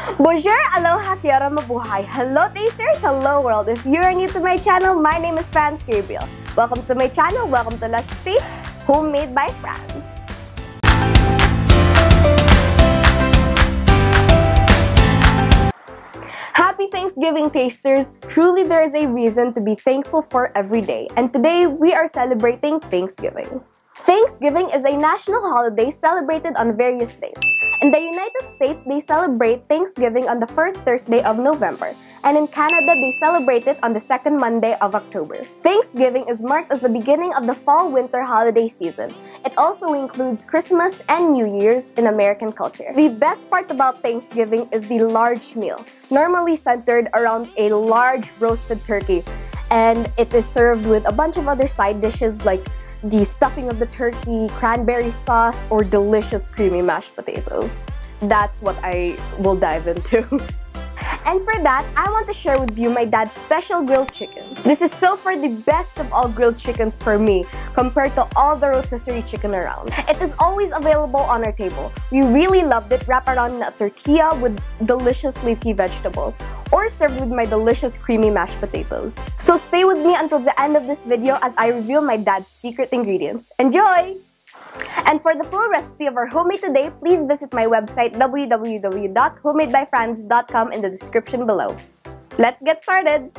Bonjour, aloha, kia ora, mabuhay. Hello tasters, hello world. If you are new to my channel, my name is Franz Gabriel. Welcome to my channel, welcome to Lush Taste, Homemade by Franz. Happy Thanksgiving, tasters! Truly there is a reason to be thankful for every day, and today we are celebrating Thanksgiving. Thanksgiving is a national holiday celebrated on various dates. In the United States, they celebrate Thanksgiving on the first Thursday of November, and in Canada, they celebrate it on the second Monday of October. Thanksgiving is marked as the beginning of the fall-winter holiday season. It also includes Christmas and New Year's in American culture. The best part about Thanksgiving is the large meal, normally centered around a large roasted turkey, and it is served with a bunch of other side dishes like the stuffing of the turkey, cranberry sauce, or delicious creamy mashed potatoes. That's what I will dive into. And for that, I want to share with you my dad's special grilled chicken. This is so far the best of all grilled chickens for me, compared to all the rotisserie chicken around. It is always available on our table. We really loved it wrapped around a tortilla with delicious leafy vegetables, or served with my delicious creamy mashed potatoes. So stay with me until the end of this video as I reveal my dad's secret ingredients. Enjoy! And for the full recipe of our homemade today, please visit my website www.homemadebyfranz.com in the description below. Let's get started!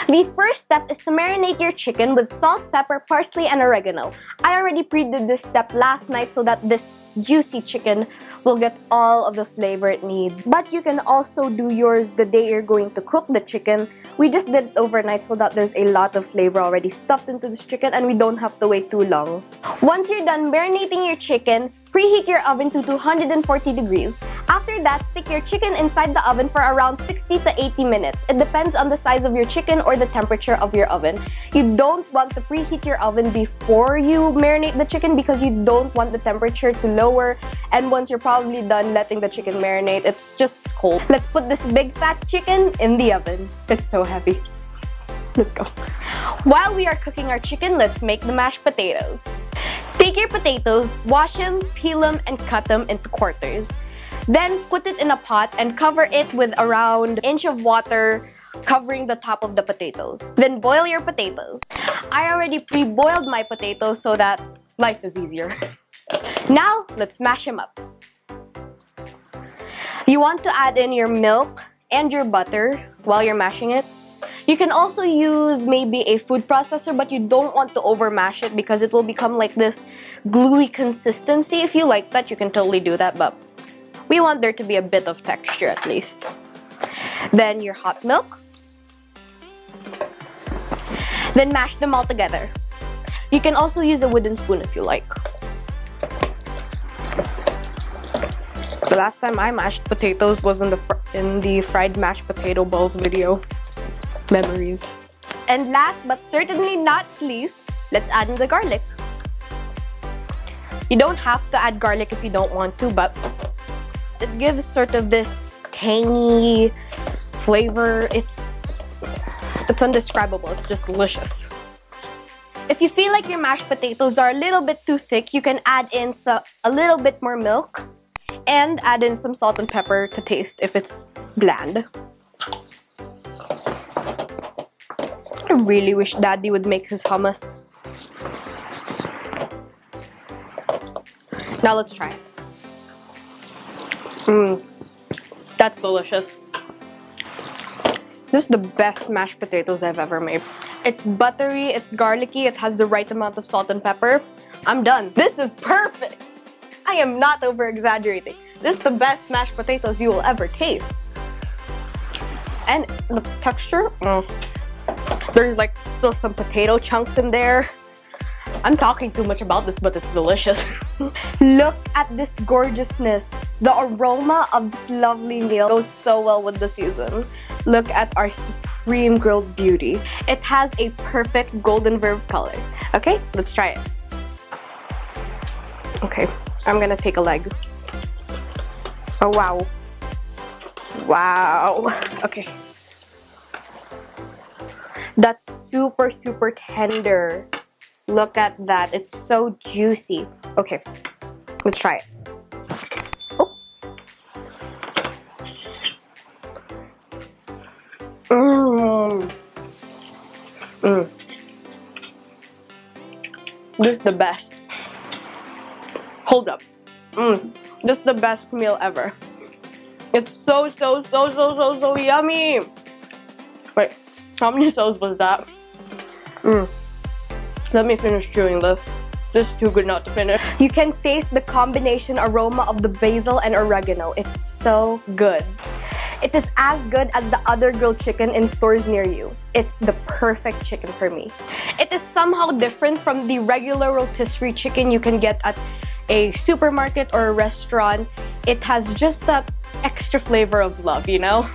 The first step is to marinate your chicken with salt, pepper, parsley, and oregano. I already pre-did this step last night so that this juicy chicken will get all of the flavor it needs. But you can also do yours the day you're going to cook the chicken. We just did it overnight so that there's a lot of flavor already stuffed into this chicken and we don't have to wait too long. Once you're done marinating your chicken, preheat your oven to 240 degrees. After that, stick your chicken inside the oven for around 60 to 80 minutes. It depends on the size of your chicken or the temperature of your oven. You don't want to preheat your oven before you marinate the chicken because you don't want the temperature to lower, and once you're probably done letting the chicken marinate, it's just cold. Let's put this big fat chicken in the oven. It's so heavy. Let's go. While we are cooking our chicken, let's make the mashed potatoes. Take your potatoes, wash them, peel them, and cut them into quarters. Then put it in a pot and cover it with around an inch of water covering the top of the potatoes. Then boil your potatoes. I already pre-boiled my potatoes so that life is easier. Now, let's mash them up. You want to add in your milk and your butter while you're mashing it. You can also use maybe a food processor, but you don't want to over mash it because it will become like this gluey consistency. If you like that, you can totally do that, but we want there to be a bit of texture at least. Then your hot milk. Then mash them all together. You can also use a wooden spoon if you like. The last time I mashed potatoes was in the fried mashed potato balls video. Memories. And last but certainly not least, let's add in the garlic. You don't have to add garlic if you don't want to, but it gives sort of this tangy flavor. It's indescribable. It's just delicious. If you feel like your mashed potatoes are a little bit too thick, you can add in a little bit more milk and add in some salt and pepper to taste if it's bland. I really wish Daddy would make his hummus. Now let's try it. That's delicious. This is the best mashed potatoes I've ever made. It's buttery, it's garlicky, it has the right amount of salt and pepper. I'm done. This is perfect. I am not over exaggerating. This is the best mashed potatoes you will ever taste. And the texture, there's like still some potato chunks in there. I'm talking too much about this, but it's delicious. Look at this gorgeousness. The aroma of this lovely meal goes so well with the season. Look at our supreme grilled beauty. It has a perfect golden verve color. Okay, let's try it. Okay, I'm gonna take a leg. Oh, wow. Wow. Okay. That's super, super tender. Look at that. It's so juicy. Okay, let's try it. Oh. This is the best. Hold up. This is the best meal ever. It's so yummy. Wait, how many so's was that? Let me finish chewing this. This is too good not to finish. You can taste the combination aroma of the basil and oregano. It's so good. It is as good as the other grilled chicken in stores near you. It's the perfect chicken for me. It is somehow different from the regular rotisserie chicken you can get at a supermarket or a restaurant. It has just that extra flavor of love, you know?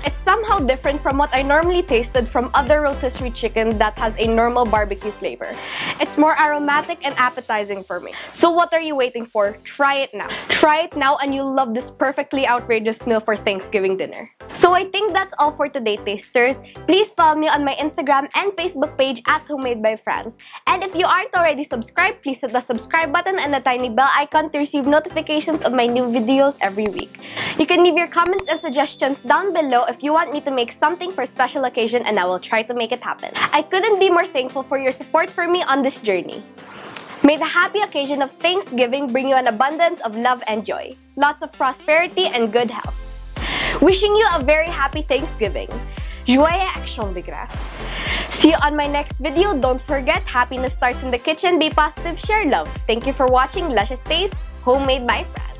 It's somehow different from what I normally tasted from other rotisserie chicken that has a normal barbecue flavor. It's more aromatic and appetizing for me. So what are you waiting for? Try it now. Try it now and you'll love this perfectly outrageous meal for Thanksgiving dinner. So I think that's all for today, tasters. Please follow me on my Instagram and Facebook page at homemadebyfranz. And if you aren't already subscribed, please hit the subscribe button and the tiny bell icon to receive notifications of my new videos every week. You can leave your comments and suggestions down below if you want me to make something for a special occasion, and I will try to make it happen. I couldn't be more thankful for your support for me on this journey. May the happy occasion of Thanksgiving bring you an abundance of love and joy, lots of prosperity and good health. Wishing you a very happy Thanksgiving. Joyeux action de grâce. See you on my next video. Don't forget, happiness starts in the kitchen. Be positive, share love. Thank you for watching Luscious Taste, Homemade by Franz.